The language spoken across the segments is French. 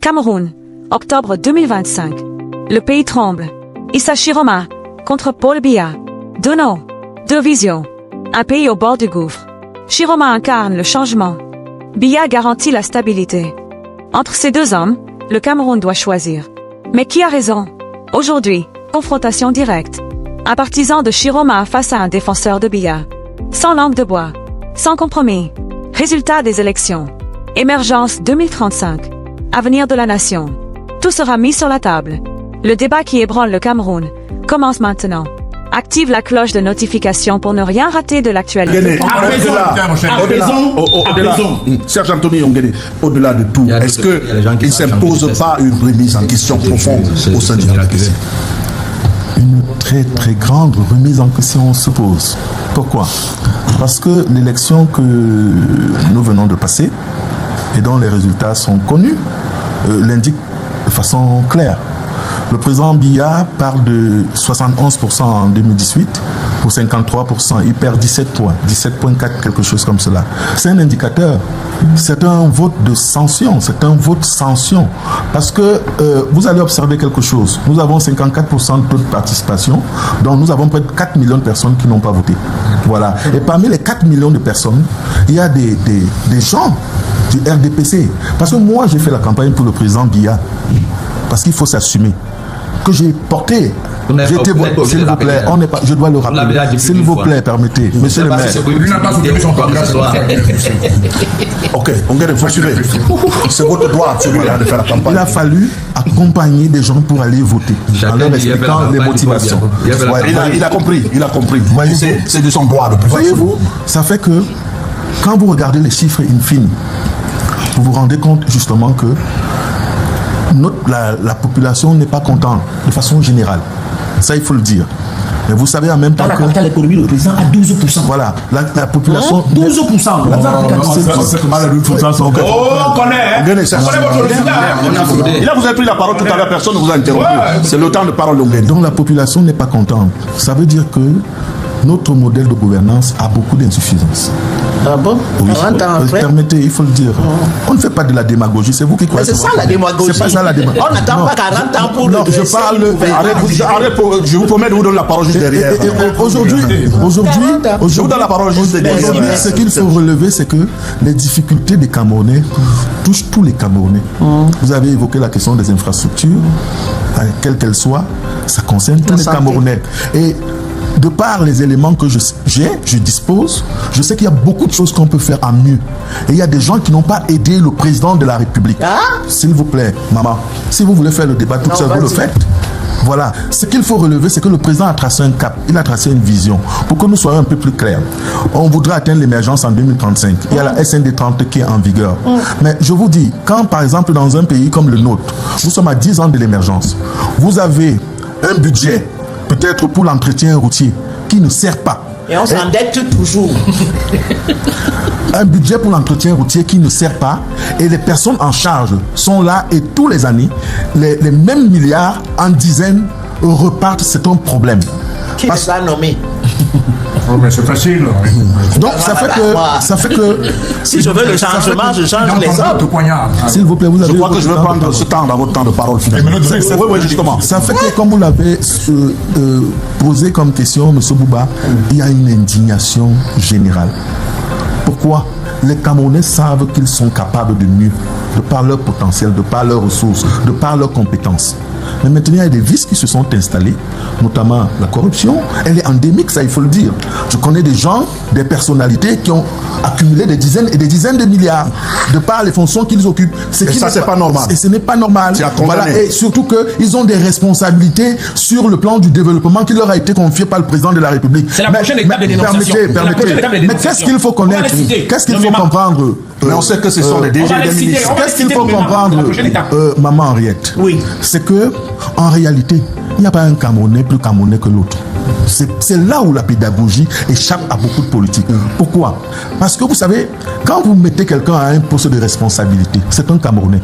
Cameroun, octobre 2025. Le pays tremble. Issa Chiroma, contre Paul Biya. Deux noms, deux visions. Un pays au bord du gouffre. Chiroma incarne le changement. Biya garantit la stabilité. Entre ces deux hommes, le Cameroun doit choisir. Mais qui a raison? Aujourd'hui, confrontation directe. Un partisan de Chiroma face à un défenseur de Biya. Sans langue de bois. Sans compromis. Résultat des élections. Émergence 2035. Avenir de la nation. Tout sera mis sur la table. Le débat qui ébranle le Cameroun commence maintenant. Active la cloche de notification pour ne rien rater de l'actualité. Serge Anthony Ongene, au-delà de tout, est-ce qu'il ne s'impose pas une remise en question profonde au sein du RDPC? Une très très grande remise en question se pose. Pourquoi? Parce que l'élection que nous venons de passer et dont les résultats sont connus l'indiquent de façon claire. Le président Biya parle de 71% en 2018 pour 53%. Il perd 17 points, 17,4, quelque chose comme cela. C'est un indicateur. C'est un vote de sanction. C'est un vote sanction. Parce que vous allez observer quelque chose. Nous avons 54% de taux de participation. Donc nous avons près de 4 millions de personnes qui n'ont pas voté. Voilà. Et parmi les 4 millions de personnes, il y a des gens du RDPC. Parce que moi, j'ai fait la campagne pour le président Biya. Parce qu'il faut s'assumer. Que j'ai porté. S'il vous plaît, on n'est pas, je dois le rappeler. S'il vous plaît, permettez. Monsieur le maire. Ok, on vient de poursuivre. C'est votre droit de faire la campagne. Il a fallu accompagner des gens pour aller voter. En leur expliquant les motivations. Il a compris. C'est de son droit de préférence. Voyez-vous, ça fait que quand vous regardez les chiffres in fine, vous vous rendez compte justement que la population n'est pas contente de façon générale. Ça, il faut le dire. Mais vous savez en même temps que... Dans la capitale économique, le président a 12%. Voilà, la population... 12%. Il a vous avez pris la parole tout à l'heure, personne ne vous a interrompu. C'est le temps de parole longue. Donc la population n'est pas contente. Ça veut dire que notre modèle de gouvernance a beaucoup d'insuffisances. Ah bon? Oui, permettez, il faut le dire. On ne fait pas de la démagogie, c'est vous qui croyez. C'est ça la démagogie. C'est pas ça la démagogie. On n'attend pas 40 ans pour non, je parle. Je vous promets de vous donner la parole juste derrière. Aujourd'hui, je vous donne la parole juste derrière. Ce qu'il faut relever, c'est que les difficultés des Camerounais touchent tous les Camerounais. Vous avez évoqué la question des infrastructures, quelles qu'elles soient, ça concerne tous les Camerounais. Et de par les éléments que je dispose, je sais qu'il y a beaucoup de choses qu'on peut faire à mieux. Et il y a des gens qui n'ont pas aidé le président de la République. S'il vous plaît, maman, si vous voulez faire le débat toute seule, vous le faites. Voilà. Ce qu'il faut relever, c'est que le président a tracé un cap, il a tracé une vision. Pour que nous soyons un peu plus clairs, on voudrait atteindre l'émergence en 2035. Il y a la SND 30 qui est en vigueur. Mais je vous dis, quand par exemple dans un pays comme le nôtre, nous sommes à 10 ans de l'émergence, vous avez un budget peut-être pour l'entretien routier qui ne sert pas. Et on s'endette toujours. Un budget pour l'entretien routier qui ne sert pas et les personnes en charge sont là et tous les années, les mêmes milliards en dizaines repartent, c'est un problème. Qui les a nommés? Oh, mais c'est facile. Donc ça fait que si je veux le changement, je change les autres. S'il vous plaît, vous avez. Je crois que je vais prendre ce temps dans votre temps de parole final. Oui, justement. Ça fait que comme vous l'avez posé comme question, M. Bouba, il y a une indignation générale. Pourquoi? Les Camerounais savent qu'ils sont capables de mieux, de par leur potentiel, de par leurs ressources, de par leurs compétences. Mais maintenant, il y a des vices qui se sont installés, notamment la corruption. Elle est endémique, ça il faut le dire. Je connais des gens, des personnalités qui ont accumulé des dizaines et des dizaines de milliards de par les fonctions qu'ils occupent. Et ça, c'est pas normal. Et ce n'est pas normal. Voilà. Et surtout qu'ils ont des responsabilités sur le plan du développement qui leur a été confié par le président de la République. C'est la prochaine étape de dénonciation. Permettez. Mais qu'est-ce qu'il faut connaître? Qu'est-ce qu'il faut comprendre? Mais on sait que ce sont des DG et des ministres. Qu'est-ce qu'il faut comprendre, maman Henriette? Oui. C'est que, en réalité, il n'y a pas un Camerounais plus Camerounais que l'autre. C'est là où la pédagogie échappe à beaucoup de politiques. Pourquoi? Parce que vous savez, quand vous mettez quelqu'un à un poste de responsabilité, c'est un Camerounais.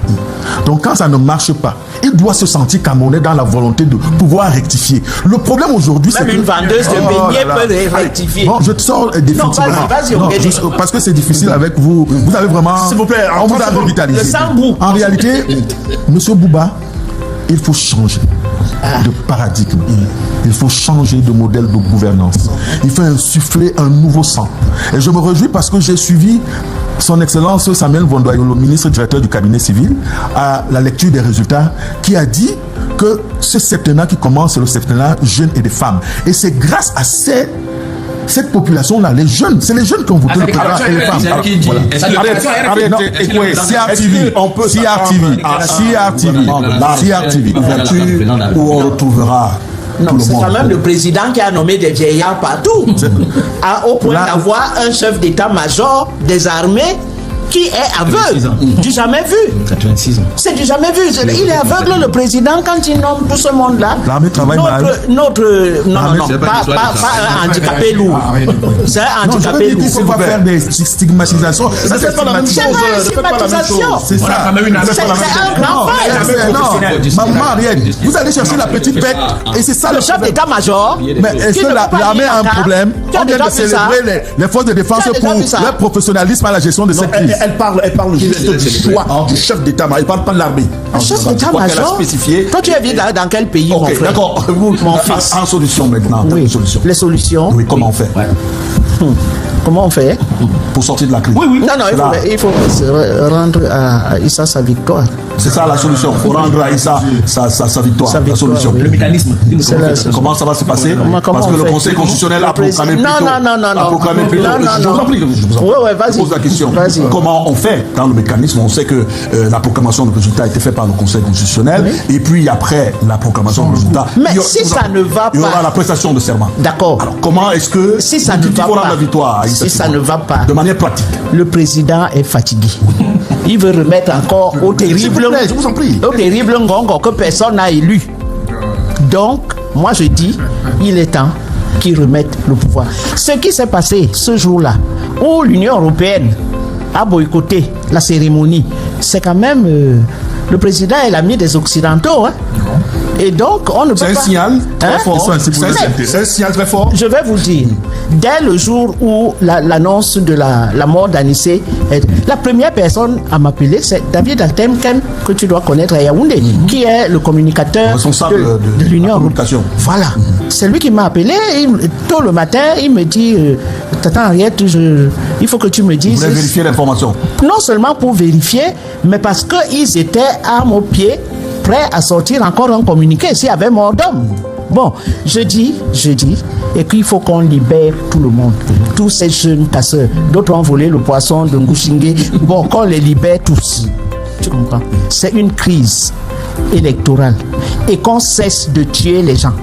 Donc quand ça ne marche pas, il doit se sentir Camerounais dans la volonté de pouvoir rectifier. Le problème aujourd'hui, c'est que... Même une vendeuse de beignets peut rectifier. Bon, je te sors définitivement. Non, vas-y, Non, parce que c'est difficile avec vous. Vous avez vraiment... S'il vous plaît, on vous a revitalisé. Le sang-goût. En réalité, Monsieur Bouba, il faut changer de paradigme. Il faut changer de modèle de gouvernance. Il faut insuffler un nouveau sang. Et je me réjouis parce que j'ai suivi son Excellence Samuel Vondoyo, le ministre directeur du cabinet civil, à la lecture des résultats, qui a dit que ce septennat qui commence, c'est le septennat jeunes et des femmes. Et c'est grâce à cette population-là, les jeunes, c'est les jeunes qui ont voté le président et les femmes. CRTV, où on retrouvera Non, c'est quand même le président qui a nommé des vieillards partout, au point d'avoir un chef d'état-major des armées qui est aveugle, du jamais vu. 86 ans. C'est du jamais vu. Il est aveugle, le président, quand il nomme tout ce monde-là. L'armée travaille mal. Non, pas un handicapé lourd. C'est un handicapé lourd. Il ne faut pas faire des stigmatisations. C'est pas la même chose. C'est pas la même chose. C'est ça. C'est un grand fait. Maman, rien. Vous allez chercher la petite bête et c'est ça Le chef d'état-major. Mais est-ce que l'armée a un problème? On vient de célébrer les forces de défense pour leur professionnalisme à la gestion de cette crise. Elle parle juste du choix du chef d'état-major. Elle parle pas de l'armée. Le chef d'état-major. Toi, tu es vu dans quel pays, mon frère? D'accord. Mon fils. En solution maintenant. Oui. Les solutions. Oui, comment on fait? Comment on fait? Pour sortir de la crise. Non, il faut rendre à Issa sa victoire. C'est ça la solution. Il faut rendre à Issa sa victoire. La solution. Oui. Le mécanisme. Comment ça va se passer? Parce que le Conseil constitutionnel a proclamé plus tôt. Je vous en prie. Vas-y. Pose la question. Vas-y. Comment on fait dans le mécanisme? On sait que la proclamation de résultat a été faite par le Conseil constitutionnel. Et puis après la proclamation de résultat, mais si ça ne va pas, il y aura la prestation de serment. D'accord. Alors comment est-ce que si ça ne va pas, la victoire à Issa, si ça ne va pas, de manière pratique, le président est fatigué. Il veut remettre encore au terrible Ngongo que personne n'a élu. Donc, moi je dis, il est temps qu'il remette le pouvoir. Ce qui s'est passé ce jour-là, où l'Union européenne a boycotté la cérémonie, c'est quand même le président est l'ami des Occidentaux. Et donc, on ne peut pas... C'est un signal très fort. C'est un signal très fort. Je vais vous dire, dès le jour où l'annonce de la mort d'Anissé, la première personne à m'appeler, c'est David Altemken, que tu dois connaître à Yaoundé, qui est le communicateur responsable de l'Union européenne. Voilà. C'est lui qui m'a appelé. Tôt le matin, il me dit, Tata Henriette, il faut que tu me dises... Vous voulez vérifier l'information? Non seulement pour vérifier, mais parce qu'ils étaient à mon pied, prêts à sortir encore un communiqué s'il y avait mort d'homme. Bon, je dis, et qu'il faut qu'on libère tout le monde, tous ces jeunes casseurs. D'autres ont volé le poisson de Ngouchingue. Bon, qu'on les libère tous. Tu comprends? C'est une crise électorale et qu'on cesse de tuer les gens.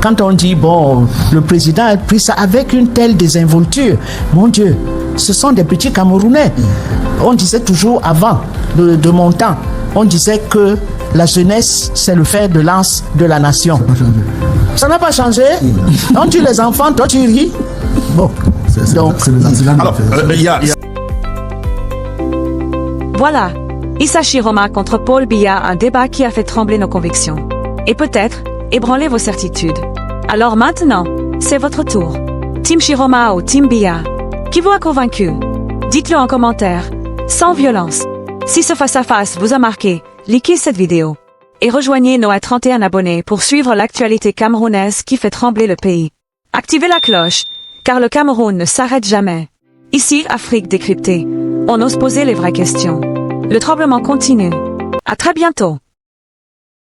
Quand on dit, bon, le président a pris ça avec une telle désinvolture, mon Dieu, ce sont des petits Camerounais. On disait toujours avant de mon temps, on disait que la jeunesse, c'est le fer de lance de la nation. Ça n'a pas changé. On tue les enfants, toi tu ris. Bon, donc... Alors, Voilà, Issa Chiroma contre Paul Biya, un débat qui a fait trembler nos convictions. Et peut-être, ébranler vos certitudes. Alors maintenant, c'est votre tour. Team Chiroma ou Team Biya? Qui vous a convaincu? Dites-le en commentaire, sans violence. Si ce face-à-face vous a marqué, likez cette vidéo. Et rejoignez nos 31 abonnés pour suivre l'actualité camerounaise qui fait trembler le pays. Activez la cloche, car le Cameroun ne s'arrête jamais. Ici, Afrique décryptée. On ose poser les vraies questions. Le tremblement continue. À très bientôt.